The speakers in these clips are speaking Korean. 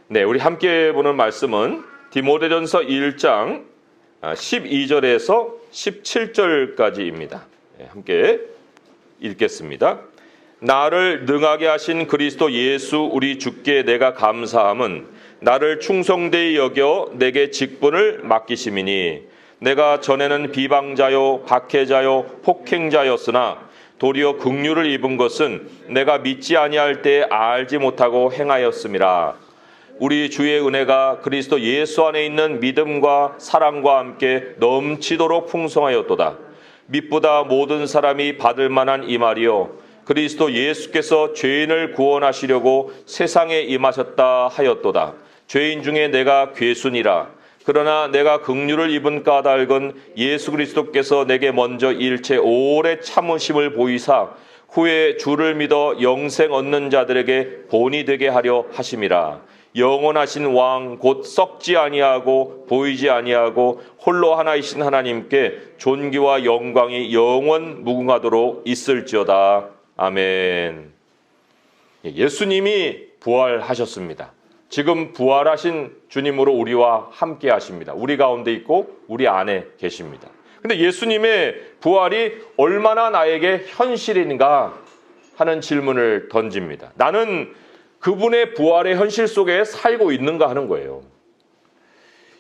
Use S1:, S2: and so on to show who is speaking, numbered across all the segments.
S1: 네, 우리 함께 보는 말씀은 디모데전서 1장 12절에서 17절까지입니다. 함께 읽겠습니다. 나를 능하게 하신 그리스도 예수 우리 주께 내가 감사함은 나를 충성되이 여겨 내게 직분을 맡기심이니 내가 전에는 비방자요 박해자요 폭행자였으나 도리어 긍휼을 입은 것은 내가 믿지 아니할 때 알지 못하고 행하였음이라. 우리 주의 은혜가 그리스도 예수 안에 있는 믿음과 사랑과 함께 넘치도록 풍성하였도다. 믿보다 모든 사람이 받을 만한 이 말이요 그리스도 예수께서 죄인을 구원하시려고 세상에 임하셨다 하였도다. 죄인 중에 내가 괴순이라. 그러나 내가 긍휼을 입은 까닭은 예수 그리스도께서 내게 먼저 일체 오래 참으심을 보이사 후에 주를 믿어 영생 얻는 자들에게 본이 되게 하려 하심이라. 영원하신 왕 곧 썩지 아니하고 보이지 아니하고 홀로 하나이신 하나님께 존귀와 영광이 영원 무궁하도록 있을지어다. 아멘. 예수님이 부활하셨습니다. 지금 부활하신 주님으로 우리와 함께 하십니다. 우리 가운데 있고 우리 안에 계십니다. 근데 예수님의 부활이 얼마나 나에게 현실인가 하는 질문을 던집니다. 나는 그분의 부활의 현실 속에 살고 있는가 하는 거예요.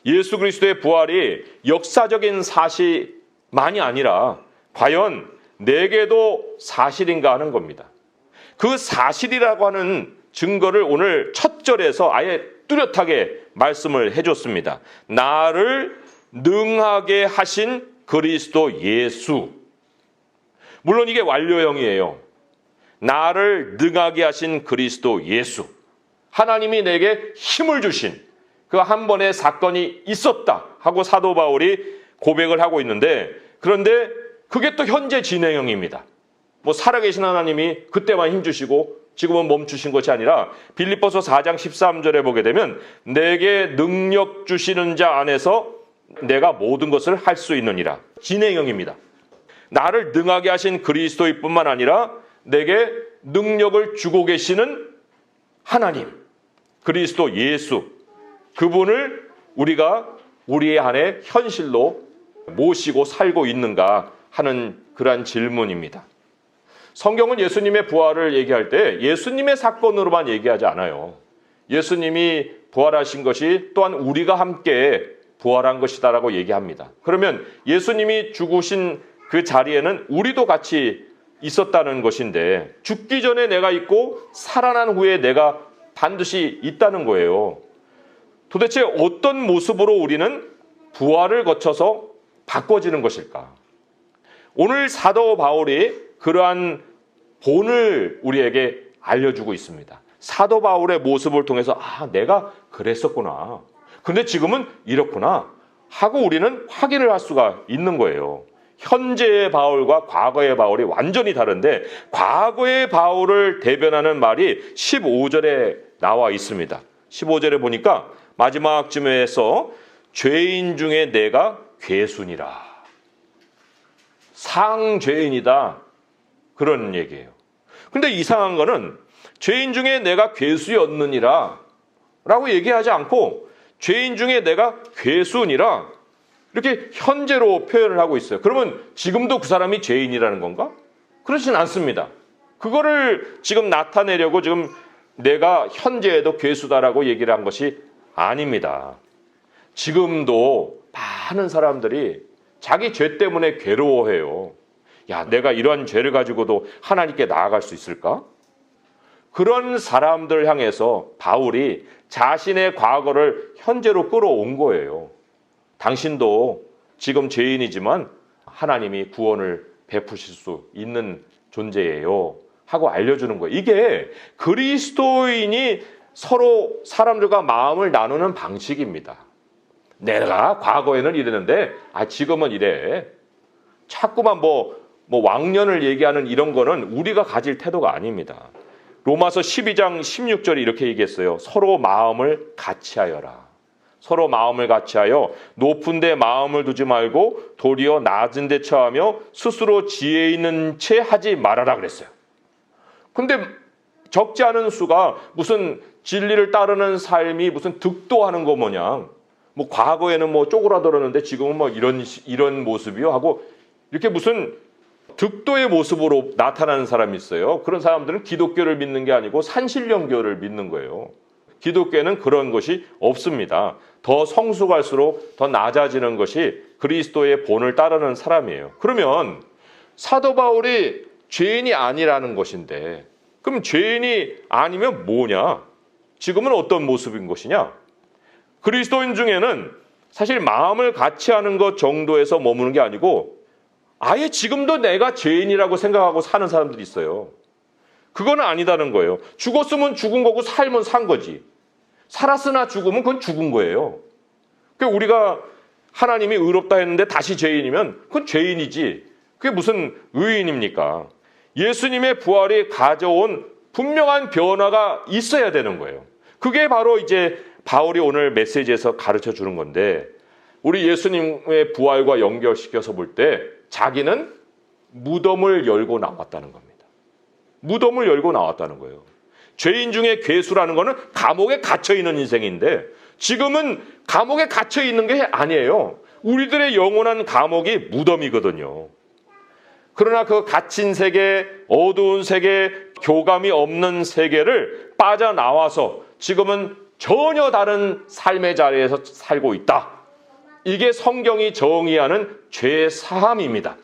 S1: 예수 그리스도의 부활이 역사적인 사실만이 아니라 과연 내게도 사실인가 하는 겁니다. 그 사실이라고 하는 증거를 오늘 첫 절에서 아예 뚜렷하게 말씀을 해줬습니다. 나를 능하게 하신 그리스도 예수. 물론 이게 완료형이에요. 나를 능하게 하신 그리스도 예수. 하나님이 내게 힘을 주신 그 한 번의 사건이 있었다 하고 사도 바울이 고백을 하고 있는데, 그런데 그게 또 현재 진행형입니다. 뭐 살아계신 하나님이 그때만 힘주시고 지금은 멈추신 것이 아니라 빌립보서 4장 13절에 보게 되면 내게 능력 주시는 자 안에서 내가 모든 것을 할 수 있느니라. 진행형입니다. 나를 능하게 하신 그리스도일 뿐만 아니라 내게 능력을 주고 계시는 하나님, 그리스도 예수, 그분을 우리가 우리의 안에 현실로 모시고 살고 있는가 하는 그러한 질문입니다. 성경은 예수님의 부활을 얘기할 때 예수님의 사건으로만 얘기하지 않아요. 예수님이 부활하신 것이 또한 우리가 함께 부활한 것이다라고 얘기합니다. 그러면 예수님이 죽으신 그 자리에는 우리도 같이 있었다는 것인데, 죽기 전에 내가 있고 살아난 후에 내가 반드시 있다는 거예요. 도대체 어떤 모습으로 우리는 부활을 거쳐서 바꿔지는 것일까? 오늘 사도 바울이 그러한 본을 우리에게 알려주고 있습니다. 사도 바울의 모습을 통해서 내가 그랬었구나. 근데 지금은 이렇구나 하고 우리는 확인을 할 수가 있는 거예요. 현재의 바울과 과거의 바울이 완전히 다른데, 과거의 바울을 대변하는 말이 15절에 나와 있습니다. 15절에 보니까 마지막 쯤에서 죄인 중에 내가 괴순이라. 상죄인이다. 그런 얘기예요. 근데 이상한 거는 죄인 중에 내가 괴수였느니라 라고 얘기하지 않고 죄인 중에 내가 괴순이라 이렇게 현재로 표현을 하고 있어요. 그러면 지금도 그 사람이 죄인이라는 건가? 그렇진 않습니다. 그거를 지금 나타내려고 지금 내가 현재에도 괴수다라고 얘기를 한 것이 아닙니다. 지금도 많은 사람들이 자기 죄 때문에 괴로워해요. 야, 내가 이러한 죄를 가지고도 하나님께 나아갈 수 있을까? 그런 사람들 향해서 바울이 자신의 과거를 현재로 끌어온 거예요. 당신도 지금 죄인이지만 하나님이 구원을 베푸실 수 있는 존재예요 하고 알려주는 거예요. 이게 그리스도인이 서로 사람들과 마음을 나누는 방식입니다. 내가 과거에는 이랬는데 지금은 이래. 자꾸만 뭐 왕년을 얘기하는 이런 거는 우리가 가질 태도가 아닙니다. 로마서 12장 16절이 이렇게 얘기했어요. 서로 마음을 같이하여라. 서로 마음을 같이하여 높은 데 마음을 두지 말고 도리어 낮은 데 처하며 스스로 지혜 있는 채 하지 말아라 그랬어요. 근데 적지 않은 수가 무슨 진리를 따르는 삶이 무슨 득도하는 거 뭐냐. 뭐 과거에는 뭐 쪼그라들었는데 지금은 뭐 이런 모습이요 하고 이렇게 무슨 득도의 모습으로 나타나는 사람이 있어요. 그런 사람들은 기독교를 믿는 게 아니고 산신령교를 믿는 거예요. 기독교에는 그런 것이 없습니다. 더 성숙할수록 더 낮아지는 것이 그리스도의 본을 따르는 사람이에요. 그러면 사도 바울이 죄인이 아니라는 것인데 그럼 죄인이 아니면 뭐냐? 지금은 어떤 모습인 것이냐? 그리스도인 중에는 사실 마음을 같이 하는 것 정도에서 머무는 게 아니고 아예 지금도 내가 죄인이라고 생각하고 사는 사람들이 있어요. 그건 아니다는 거예요. 죽었으면 죽은 거고 살면 산 거지. 살았으나 죽으면 그건 죽은 거예요. 그러니까 우리가 하나님이 의롭다 했는데 다시 죄인이면 그건 죄인이지. 그게 무슨 의인입니까? 예수님의 부활이 가져온 분명한 변화가 있어야 되는 거예요. 그게 바로 이제 바울이 오늘 메시지에서 가르쳐 주는 건데 우리 예수님의 부활과 연결시켜서 볼 때 자기는 무덤을 열고 나왔다는 겁니다. 무덤을 열고 나왔다는 거예요. 죄인 중에 괴수라는 거는 감옥에 갇혀있는 인생인데 지금은 감옥에 갇혀있는 게 아니에요. 우리들의 영원한 감옥이 무덤이거든요. 그러나 그 갇힌 세계, 어두운 세계, 교감이 없는 세계를 빠져나와서 지금은 전혀 다른 삶의 자리에서 살고 있다. 이게 성경이 정의하는 죄 사함입니다.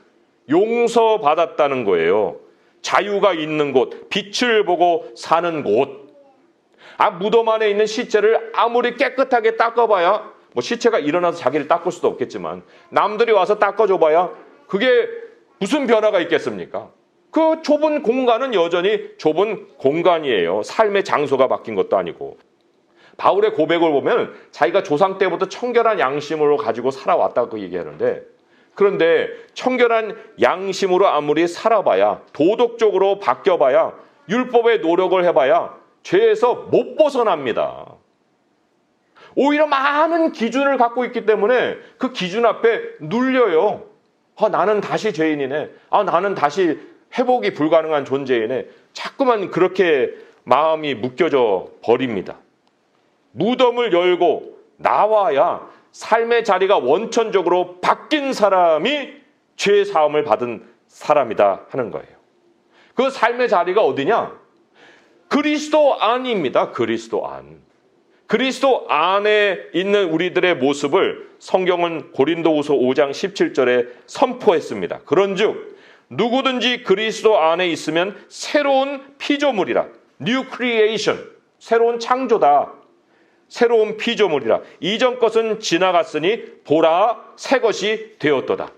S1: 용서받았다는 거예요. 자유가 있는 곳, 빛을 보고 사는 곳. 무덤 안에 있는 시체를 아무리 깨끗하게 닦아봐야 뭐 시체가 일어나서 자기를 닦을 수도 없겠지만 남들이 와서 닦아줘봐야 그게 무슨 변화가 있겠습니까? 그 좁은 공간은 여전히 좁은 공간이에요. 삶의 장소가 바뀐 것도 아니고. 바울의 고백을 보면 자기가 조상 때부터 청결한 양심으로 가지고 살아왔다고 얘기하는데 그런데 청결한 양심으로 아무리 살아봐야 도덕적으로 바뀌어봐야 율법의 노력을 해봐야 죄에서 못 벗어납니다. 오히려 많은 기준을 갖고 있기 때문에 그 기준 앞에 눌려요. 나는 다시 죄인이네. 나는 다시 회복이 불가능한 존재이네. 자꾸만 그렇게 마음이 묶여져 버립니다. 무덤을 열고 나와야 삶의 자리가 원천적으로 바뀐 사람이 죄 사함을 받은 사람이다 하는 거예요. 그 삶의 자리가 어디냐? 그리스도 안입니다. 그리스도 안. 그리스도 안에 있는 우리들의 모습을 성경은 고린도후서 5장 17절에 선포했습니다. 그런즉 누구든지 그리스도 안에 있으면 새로운 피조물이라. New creation. 새로운 창조다. 새로운 피조물이라. 이전 것은 지나갔으니 보라 새 것이 되었도다.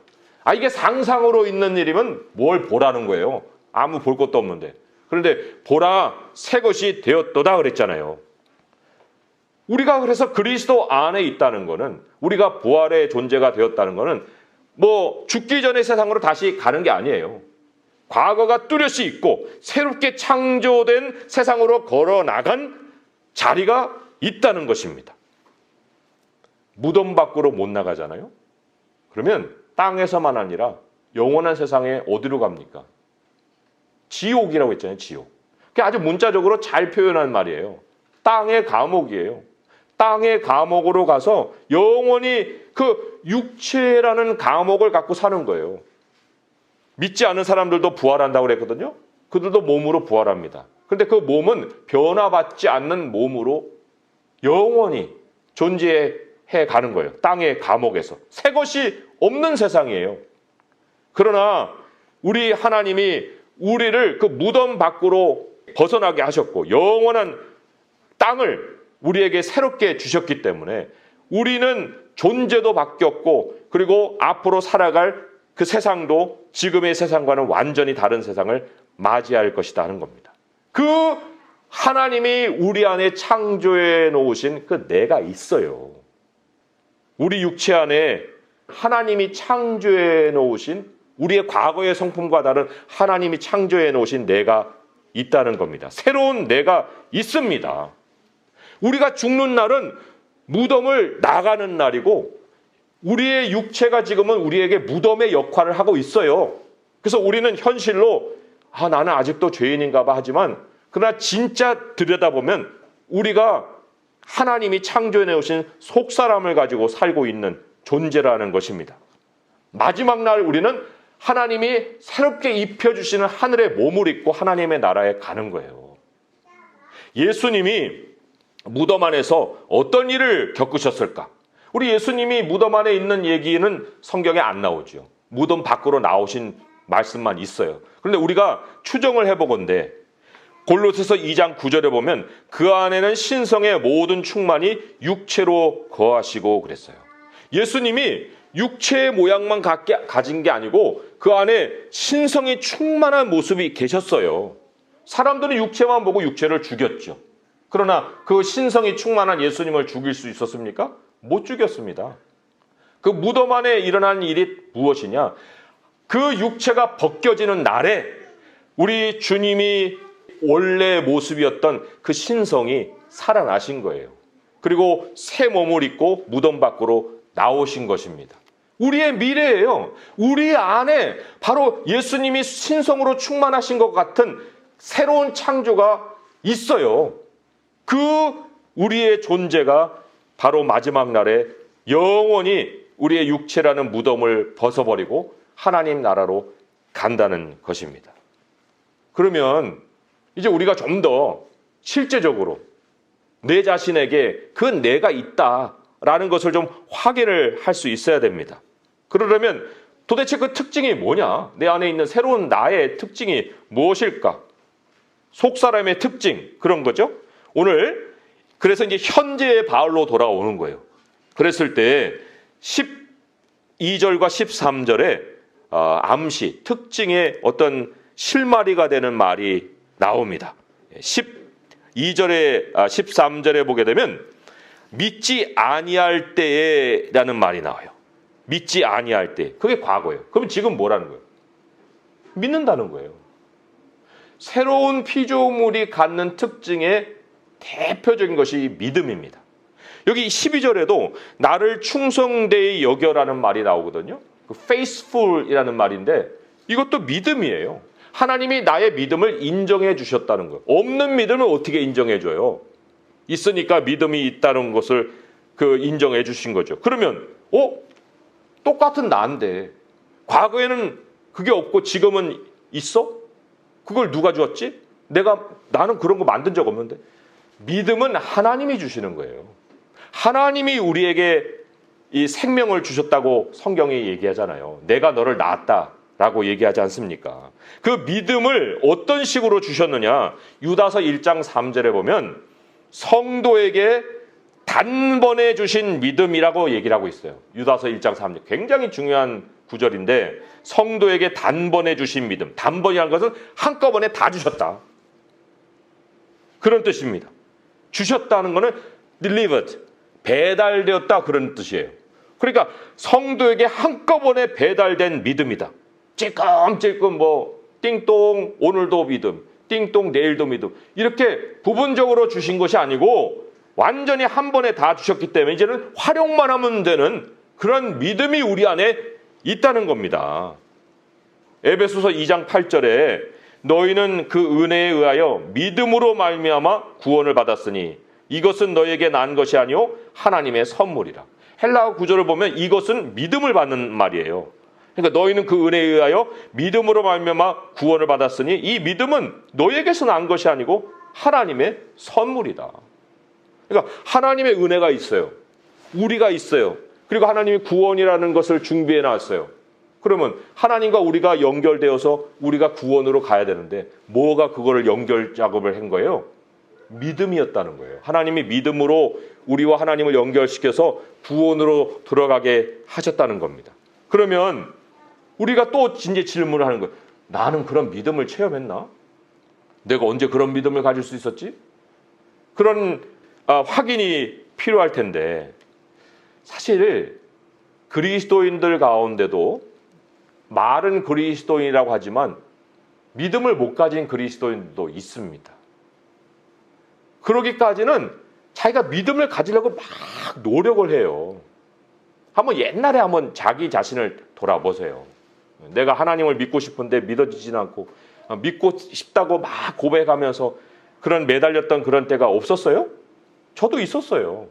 S1: 이게 상상으로 있는 일이면 뭘 보라는 거예요. 아무 볼 것도 없는데. 그런데 보라 새 것이 되었도다 그랬잖아요. 우리가 그래서 그리스도 안에 있다는 거는 우리가 부활의 존재가 되었다는 거는 뭐 죽기 전에 세상으로 다시 가는 게 아니에요. 과거가 뚜렷이 있고 새롭게 창조된 세상으로 걸어 나간 자리가 있다는 것입니다. 무덤 밖으로 못 나가잖아요. 그러면 땅에서만 아니라 영원한 세상에 어디로 갑니까? 지옥이라고 했잖아요. 지옥. 그게 아주 문자적으로 잘 표현한 말이에요. 땅의 감옥이에요. 땅의 감옥으로 가서 영원히 그 육체라는 감옥을 갖고 사는 거예요. 믿지 않는 사람들도 부활한다고 그랬거든요. 그들도 몸으로 부활합니다. 그런데 그 몸은 변화받지 않는 몸으로 영원히 존재해 가는 거예요. 땅의 감옥에서. 새 것이 없는 세상이에요. 그러나 우리 하나님이 우리를 그 무덤 밖으로 벗어나게 하셨고 영원한 땅을 우리에게 새롭게 주셨기 때문에 우리는 존재도 바뀌었고 그리고 앞으로 살아갈 그 세상도 지금의 세상과는 완전히 다른 세상을 맞이할 것이다 하는 겁니다. 그 하나님이 우리 안에 창조해 놓으신 그 내가 있어요. 우리 육체 안에 하나님이 창조해 놓으신 우리의 과거의 성품과 다른 하나님이 창조해 놓으신 내가 있다는 겁니다. 새로운 내가 있습니다. 우리가 죽는 날은 무덤을 나가는 날이고 우리의 육체가 지금은 우리에게 무덤의 역할을 하고 있어요. 그래서 우리는 현실로 나는 아직도 죄인인가 봐 하지만 그러나 진짜 들여다보면 우리가 하나님이 창조해 내오신 속사람을 가지고 살고 있는 존재라는 것입니다. 마지막 날 우리는 하나님이 새롭게 입혀주시는 하늘의 몸을 입고 하나님의 나라에 가는 거예요. 예수님이 무덤 안에서 어떤 일을 겪으셨을까? 우리 예수님이 무덤 안에 있는 얘기는 성경에 안 나오죠. 무덤 밖으로 나오신 말씀만 있어요. 그런데 우리가 추정을 해보건대 골로새서 2장 9절에 보면 그 안에는 신성의 모든 충만이 육체로 거하시고 그랬어요. 예수님이 육체의 모양만 가진 게 아니고 그 안에 신성이 충만한 모습이 계셨어요. 사람들은 육체만 보고 육체를 죽였죠. 그러나 그 신성이 충만한 예수님을 죽일 수 있었습니까? 못 죽였습니다. 그 무덤 안에 일어난 일이 무엇이냐? 그 육체가 벗겨지는 날에 우리 주님이 원래 모습이었던 그 신성이 살아나신 거예요. 그리고 새 몸을 입고 무덤 밖으로 나오신 것입니다. 우리의 미래예요. 우리 안에 바로 예수님이 신성으로 충만하신 것 같은 새로운 창조가 있어요. 그 우리의 존재가 바로 마지막 날에 영원히 우리의 육체라는 무덤을 벗어버리고 하나님 나라로 간다는 것입니다. 그러면 이제 우리가 좀 더 실제적으로 내 자신에게 그 내가 있다라는 것을 좀 확인을 할 수 있어야 됩니다. 그러려면 도대체 그 특징이 뭐냐? 내 안에 있는 새로운 나의 특징이 무엇일까? 속사람의 특징, 그런 거죠. 오늘 그래서 이제 현재의 바울로 돌아오는 거예요. 그랬을 때 12절과 13절에 암시, 특징의 어떤 실마리가 되는 말이 나옵니다. 12절에 13절에 보게 되면 믿지 아니할 때에라는 말이 나와요. 믿지 아니할 때. 그게 과거예요. 그럼 지금 뭐라는 거예요? 믿는다는 거예요. 새로운 피조물이 갖는 특징의 대표적인 것이 믿음입니다. 여기 12절에도 나를 충성되이 여겨라는 말이 나오거든요. 그 faithful이라는 말인데 이것도 믿음이에요. 하나님이 나의 믿음을 인정해 주셨다는 거예요. 없는 믿음을 어떻게 인정해 줘요? 있으니까 믿음이 있다는 것을 인정해 주신 거죠. 그러면 똑같은 나인데 과거에는 그게 없고 지금은 있어? 그걸 누가 주었지? 나는 그런 거 만든 적 없는데. 믿음은 하나님이 주시는 거예요. 하나님이 우리에게 이 생명을 주셨다고 성경이 얘기하잖아요. 내가 너를 낳았다라고 얘기하지 않습니까? 그 믿음을 어떤 식으로 주셨느냐? 유다서 1장 3절에 보면 성도에게 단번에 주신 믿음이라고 얘기를 하고 있어요. 유다서 1장 3절. 굉장히 중요한 구절인데 성도에게 단번에 주신 믿음. 단번이라는 것은 한꺼번에 다 주셨다. 그런 뜻입니다. 주셨다는 것은 delivered, 배달되었다 그런 뜻이에요. 그러니까 성도에게 한꺼번에 배달된 믿음이다. 찔끔찔끔 띵동 오늘도 믿음, 띵동 내일도 믿음 이렇게 부분적으로 주신 것이 아니고 완전히 한 번에 다 주셨기 때문에 이제는 활용만 하면 되는 그런 믿음이 우리 안에 있다는 겁니다. 에베소서 2장 8절에 너희는 그 은혜에 의하여 믿음으로 말미암아 구원을 받았으니 이것은 너에게 난 것이 아니요 하나님의 선물이라. 헬라어 구절을 보면 이것은 믿음을 받는 말이에요. 그러니까 너희는 그 은혜에 의하여 믿음으로 말미암아 구원을 받았으니 이 믿음은 너에게서 난 것이 아니고 하나님의 선물이다. 그러니까 하나님의 은혜가 있어요. 우리가 있어요. 그리고 하나님이 구원이라는 것을 준비해 놨어요. 그러면 하나님과 우리가 연결되어서 우리가 구원으로 가야 되는데 뭐가 그거를 연결 작업을 한 거예요? 믿음이었다는 거예요. 하나님이 믿음으로 우리와 하나님을 연결시켜서 구원으로 들어가게 하셨다는 겁니다. 그러면 우리가 또 이제 질문을 하는 거예요. 나는 그런 믿음을 체험했나? 내가 언제 그런 믿음을 가질 수 있었지? 그런 확인이 필요할 텐데 사실 그리스도인들 가운데도 말은 그리스도인이라고 하지만 믿음을 못 가진 그리스도인도 있습니다. 그러기까지는 자기가 믿음을 가지려고 막 노력을 해요. 옛날에 한번 자기 자신을 돌아보세요. 내가 하나님을 믿고 싶은데 믿어지지는 않고 믿고 싶다고 막 고백하면서 그런 매달렸던 그런 때가 없었어요? 저도 있었어요.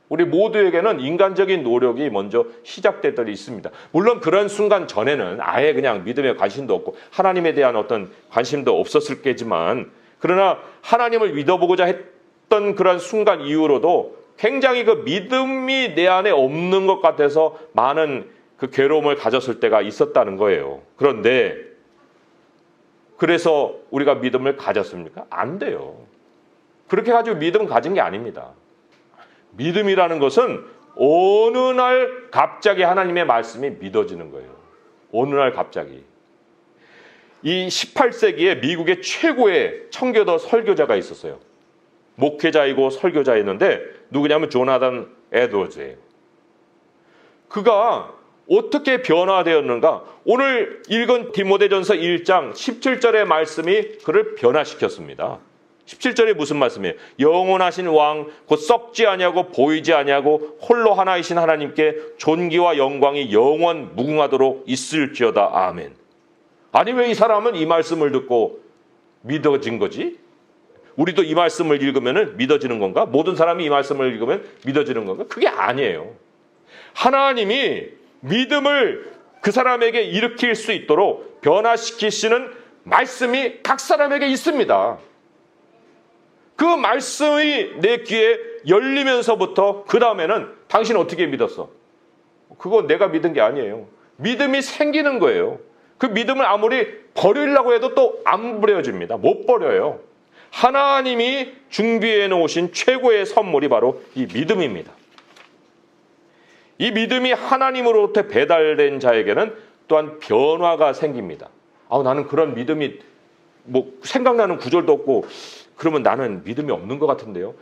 S1: 우리 모두에게는 인간적인 노력이 먼저 시작될 때도 있습니다. 물론 그런 순간 전에는 아예 그냥 믿음에 관심도 없고 하나님에 대한 어떤 관심도 없었을 게지만, 그러나 하나님을 믿어보고자 했던 그런 순간 이후로도 굉장히 그 믿음이 내 안에 없는 것 같아서 많은 그 괴로움을 가졌을 때가 있었다는 거예요. 그런데 그래서 우리가 믿음을 가졌습니까? 안 돼요. 그렇게 가지고 믿음 가진 게 아닙니다. 믿음이라는 것은 어느 날 갑자기 하나님의 말씀이 믿어지는 거예요. 어느 날 갑자기. 이 18세기에 미국의 최고의 청교도 설교자가 있었어요. 목회자이고 설교자였는데 누구냐면 조나단 에드워즈예요. 그가 어떻게 변화되었는가? 오늘 읽은 디모데전서 1장 17절의 말씀이 그를 변화시켰습니다. 17절에 무슨 말씀이에요? 영원하신 왕 곧 썩지 아니하고 보이지 아니하고 홀로 하나이신 하나님께 존귀와 영광이 영원 무궁하도록 있을지어다. 아멘. 아니 왜 이 사람은 이 말씀을 듣고 믿어진 거지? 우리도 이 말씀을 읽으면 믿어지는 건가? 모든 사람이 이 말씀을 읽으면 믿어지는 건가? 그게 아니에요. 하나님이 믿음을 그 사람에게 일으킬 수 있도록 변화시키시는 말씀이 각 사람에게 있습니다. 그 말씀이 내 귀에 열리면서부터 그 다음에는 당신 어떻게 믿었어? 그거 내가 믿은 게 아니에요. 믿음이 생기는 거예요. 그 믿음을 아무리 버리려고 해도 또 안 버려집니다. 못 버려요. 하나님이 준비해 놓으신 최고의 선물이 바로 이 믿음입니다. 이 믿음이 하나님으로부터 배달된 자에게는 또한 변화가 생깁니다. 나는 그런 믿음이 생각나는 구절도 없고 그러면 나는 믿음이 없는 것 같은데요.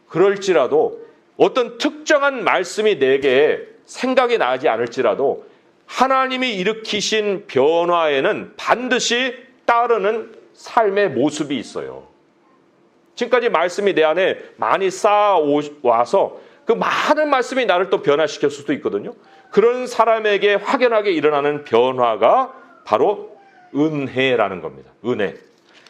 S1: 그럴지라도 어떤 특정한 말씀이 내게 생각이 나지 않을지라도 하나님이 일으키신 변화에는 반드시 따르는 삶의 모습이 있어요. 지금까지 말씀이 내 안에 많이 쌓아와서 그 많은 말씀이 나를 또 변화시킬 수도 있거든요. 그런 사람에게 확연하게 일어나는 변화가 바로 은혜라는 겁니다. 은혜.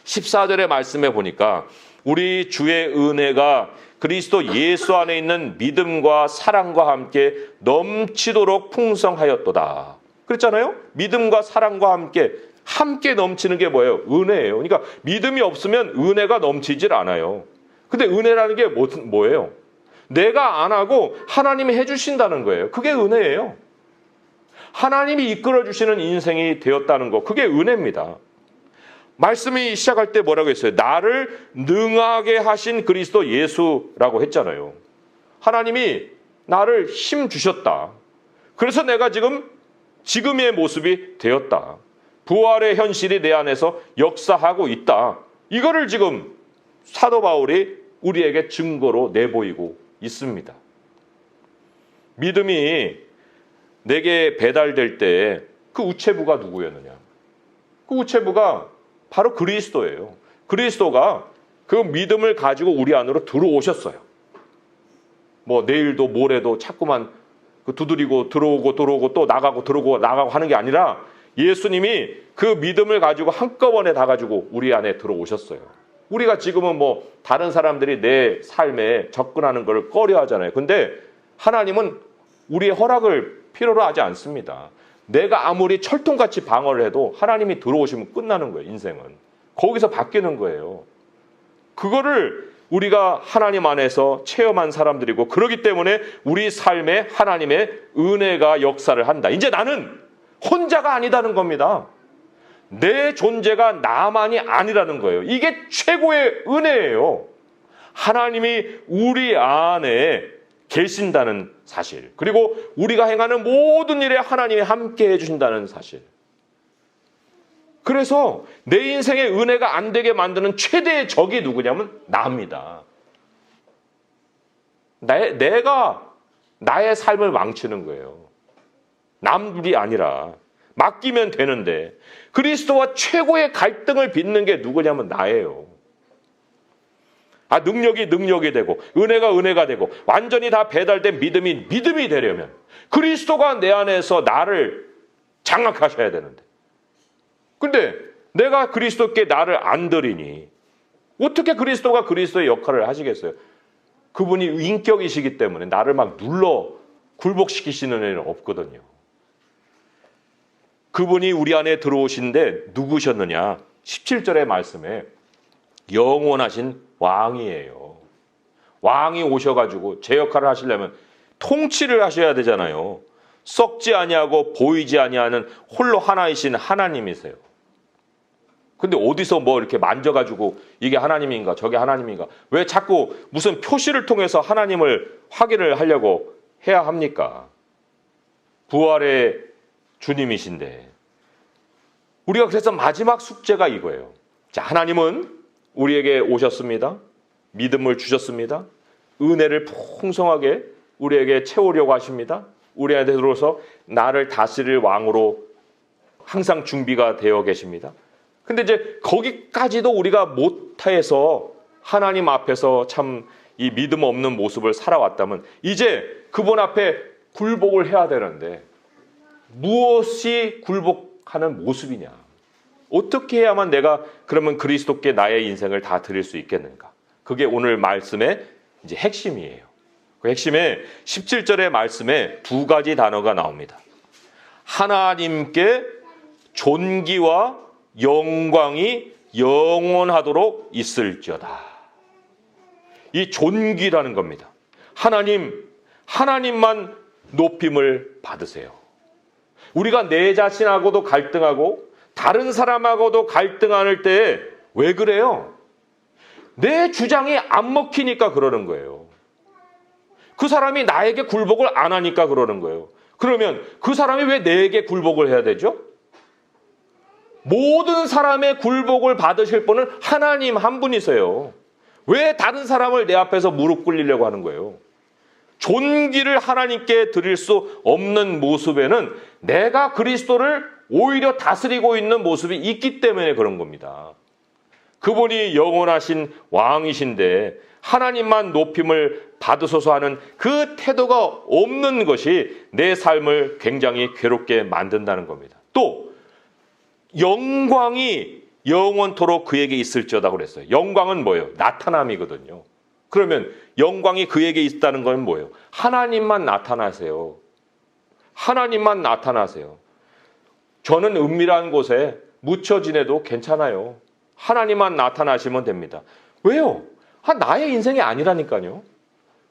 S1: 14절의 말씀에 보니까 우리 주의 은혜가 그리스도 예수 안에 있는 믿음과 사랑과 함께 넘치도록 풍성하였도다. 그랬잖아요. 믿음과 사랑과 함께 넘치는 게 뭐예요? 은혜예요. 그러니까 믿음이 없으면 은혜가 넘치질 않아요. 근데 은혜라는 게 뭐예요? 내가 안 하고 하나님이 해주신다는 거예요. 그게 은혜예요. 하나님이 이끌어주시는 인생이 되었다는 거, 그게 은혜입니다. 말씀이 시작할 때 뭐라고 했어요? 나를 능하게 하신 그리스도 예수라고 했잖아요. 하나님이 나를 힘 주셨다. 그래서 내가 지금의 모습이 되었다. 부활의 현실이 내 안에서 역사하고 있다. 이거를 지금 사도 바울이 우리에게 증거로 내보이고 있습니다. 믿음이 내게 배달될 때 그 우체부가 누구였느냐? 그 우체부가 바로 그리스도예요. 그리스도가 그 믿음을 가지고 우리 안으로 들어오셨어요. 내일도 모레도 자꾸만 두드리고 들어오고 또 나가고 들어오고 나가고 하는 게 아니라 예수님이 그 믿음을 가지고 한꺼번에 다 가지고 우리 안에 들어오셨어요. 우리가 지금은 다른 사람들이 내 삶에 접근하는 걸 꺼려 하잖아요. 근데 하나님은 우리의 허락을 필요로 하지 않습니다. 내가 아무리 철통같이 방어를 해도 하나님이 들어오시면 끝나는 거예요. 인생은. 거기서 바뀌는 거예요. 그거를 우리가 하나님 안에서 체험한 사람들이고, 그렇기 때문에 우리 삶에 하나님의 은혜가 역사를 한다. 이제 나는 혼자가 아니다는 겁니다. 내 존재가 나만이 아니라는 거예요. 이게 최고의 은혜예요. 하나님이 우리 안에 계신다는 사실, 그리고 우리가 행하는 모든 일에 하나님이 함께 해주신다는 사실. 그래서 내 인생에 은혜가 안 되게 만드는 최대의 적이 누구냐면 나입니다. 내가 나의 삶을 망치는 거예요. 남들이 아니라. 맡기면 되는데 그리스도와 최고의 갈등을 빚는 게 누구냐면 나예요. 능력이 되고 은혜가 되고 완전히 다 배달된 믿음이 되려면 그리스도가 내 안에서 나를 장악하셔야 되는데, 근데 내가 그리스도께 나를 안 드리니 어떻게 그리스도가 그리스도의 역할을 하시겠어요? 그분이 인격이시기 때문에 나를 막 눌러 굴복시키시는 일은 없거든요. 그분이 우리 안에 들어오신데 누구셨느냐? 17절의 말씀에 영원하신 왕이에요. 왕이 오셔가지고 제 역할을 하시려면 통치를 하셔야 되잖아요. 썩지 아니하고 보이지 아니하는 홀로 하나이신 하나님이세요. 근데 어디서 뭐 이렇게 만져가지고 이게 하나님인가 저게 하나님인가 왜 자꾸 무슨 표시를 통해서 하나님을 확인을 하려고 해야 합니까? 부활의 주님이신데 우리가 그래서 마지막 숙제가 이거예요. 자, 하나님은 우리에게 오셨습니다. 믿음을 주셨습니다. 은혜를 풍성하게 우리에게 채우려고 하십니다. 우리한테 들어서 나를 다스릴 왕으로 항상 준비가 되어 계십니다. 근데 이제 거기까지도 우리가 못해서 하나님 앞에서 참 이 믿음 없는 모습을 살아왔다면 이제 그분 앞에 굴복을 해야 되는데 무엇이 굴복하는 모습이냐? 어떻게 해야만 내가 그러면 그리스도께 나의 인생을 다 드릴 수 있겠는가? 그게 오늘 말씀의 이제 핵심이에요. 그 핵심에 17절의 말씀에 두 가지 단어가 나옵니다. 하나님께 존귀와 영광이 영원하도록 있을지어다. 이 존귀라는 겁니다. 하나님만 높임을 받으세요. 우리가 내 자신하고도 갈등하고 다른 사람하고도 갈등할 때 왜 그래요? 내 주장이 안 먹히니까 그러는 거예요. 그 사람이 나에게 굴복을 안 하니까 그러는 거예요. 그러면 그 사람이 왜 내게 굴복을 해야 되죠? 모든 사람의 굴복을 받으실 분은 하나님 한 분이세요. 왜 다른 사람을 내 앞에서 무릎 꿇리려고 하는 거예요? 존귀를 하나님께 드릴 수 없는 모습에는 내가 그리스도를 오히려 다스리고 있는 모습이 있기 때문에 그런 겁니다. 그분이 영원하신 왕이신데 하나님만 높임을 받으소서 하는 그 태도가 없는 것이 내 삶을 굉장히 괴롭게 만든다는 겁니다. 또 영광이 영원토록 그에게 있을지어다 그랬어요. 영광은 뭐예요? 나타남이거든요. 그러면 영광이 그에게 있다는 건 뭐예요? 하나님만 나타나세요. 하나님만 나타나세요. 저는 은밀한 곳에 묻혀 지내도 괜찮아요. 하나님만 나타나시면 됩니다. 왜요? 나의 인생이 아니라니까요.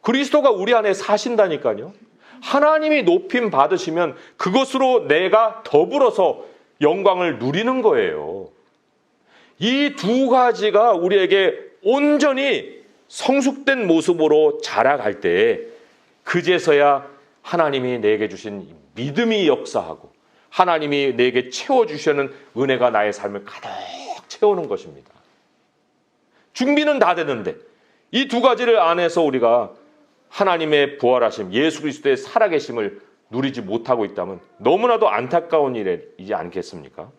S1: 그리스도가 우리 안에 사신다니까요. 하나님이 높임 받으시면 그것으로 내가 더불어서 영광을 누리는 거예요. 이 두 가지가 우리에게 온전히 성숙된 모습으로 자라갈 때 그제서야 하나님이 내게 주신 믿음이 역사하고 하나님이 내게 채워주시는 은혜가 나의 삶을 가득 채우는 것입니다. 준비는 다 되는데 이 두 가지를 안에서 우리가 하나님의 부활하심, 예수 그리스도의 살아계심을 누리지 못하고 있다면 너무나도 안타까운 일이지 않겠습니까?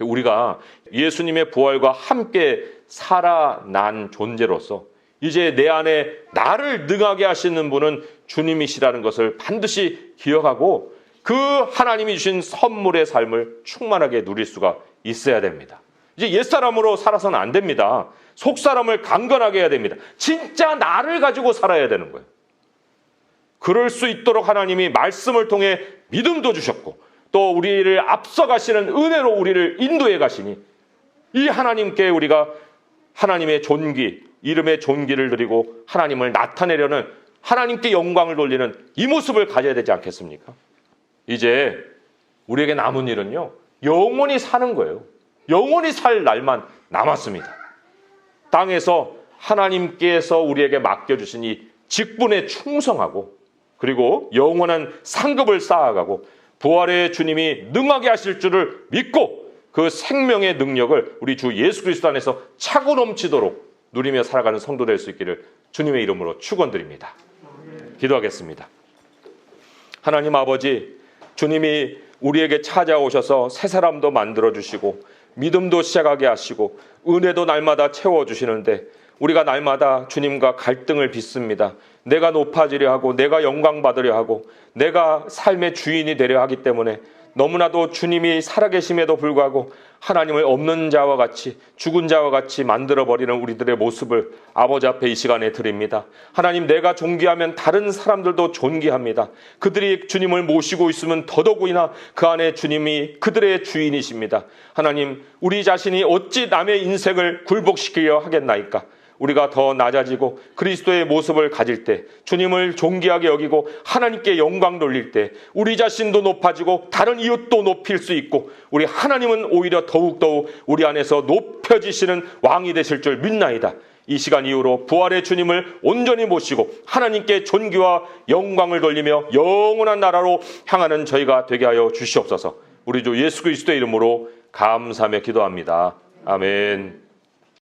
S1: 우리가 예수님의 부활과 함께 살아난 존재로서 이제 내 안에 나를 능하게 하시는 분은 주님이시라는 것을 반드시 기억하고 그 하나님이 주신 선물의 삶을 충만하게 누릴 수가 있어야 됩니다. 이제 옛사람으로 살아서는 안 됩니다. 속사람을 강건하게 해야 됩니다. 진짜 나를 가지고 살아야 되는 거예요. 그럴 수 있도록 하나님이 말씀을 통해 믿음도 주셨고 또 우리를 앞서가시는 은혜로 우리를 인도해 가시니 이 하나님께 우리가 하나님의 존귀, 이름의 존귀를 드리고 하나님을 나타내려는 하나님께 영광을 돌리는 이 모습을 가져야 되지 않겠습니까? 이제 우리에게 남은 일은요, 영원히 사는 거예요. 영원히 살 날만 남았습니다. 땅에서 하나님께서 우리에게 맡겨주신 이 직분에 충성하고 그리고 영원한 상급을 쌓아가고 부활의 주님이 능하게 하실 줄을 믿고 그 생명의 능력을 우리 주 예수 그리스도 안에서 차고 넘치도록 누리며 살아가는 성도 될 수 있기를 주님의 이름으로 축원드립니다. 기도하겠습니다. 하나님 아버지, 주님이 우리에게 찾아오셔서 새 사람도 만들어주시고 믿음도 시작하게 하시고 은혜도 날마다 채워주시는데 우리가 날마다 주님과 갈등을 빚습니다. 내가 높아지려 하고 내가 영광 받으려 하고 내가 삶의 주인이 되려 하기 때문에 너무나도 주님이 살아계심에도 불구하고 하나님을 없는 자와 같이 죽은 자와 같이 만들어버리는 우리들의 모습을 아버지 앞에 이 시간에 드립니다. 하나님, 내가 존귀하면 다른 사람들도 존귀합니다. 그들이 주님을 모시고 있으면 더더구나 그 안에 주님이 그들의 주인이십니다. 하나님, 우리 자신이 어찌 남의 인생을 굴복시키려 하겠나이까? 우리가 더 낮아지고 그리스도의 모습을 가질 때, 주님을 존귀하게 여기고 하나님께 영광 돌릴 때 우리 자신도 높아지고 다른 이웃도 높일 수 있고, 우리 하나님은 오히려 더욱더욱 우리 안에서 높여지시는 왕이 되실 줄 믿나이다. 이 시간 이후로 부활의 주님을 온전히 모시고 하나님께 존귀와 영광을 돌리며 영원한 나라로 향하는 저희가 되게 하여 주시옵소서. 우리 주 예수 그리스도의 이름으로 감사하며 기도합니다. 아멘.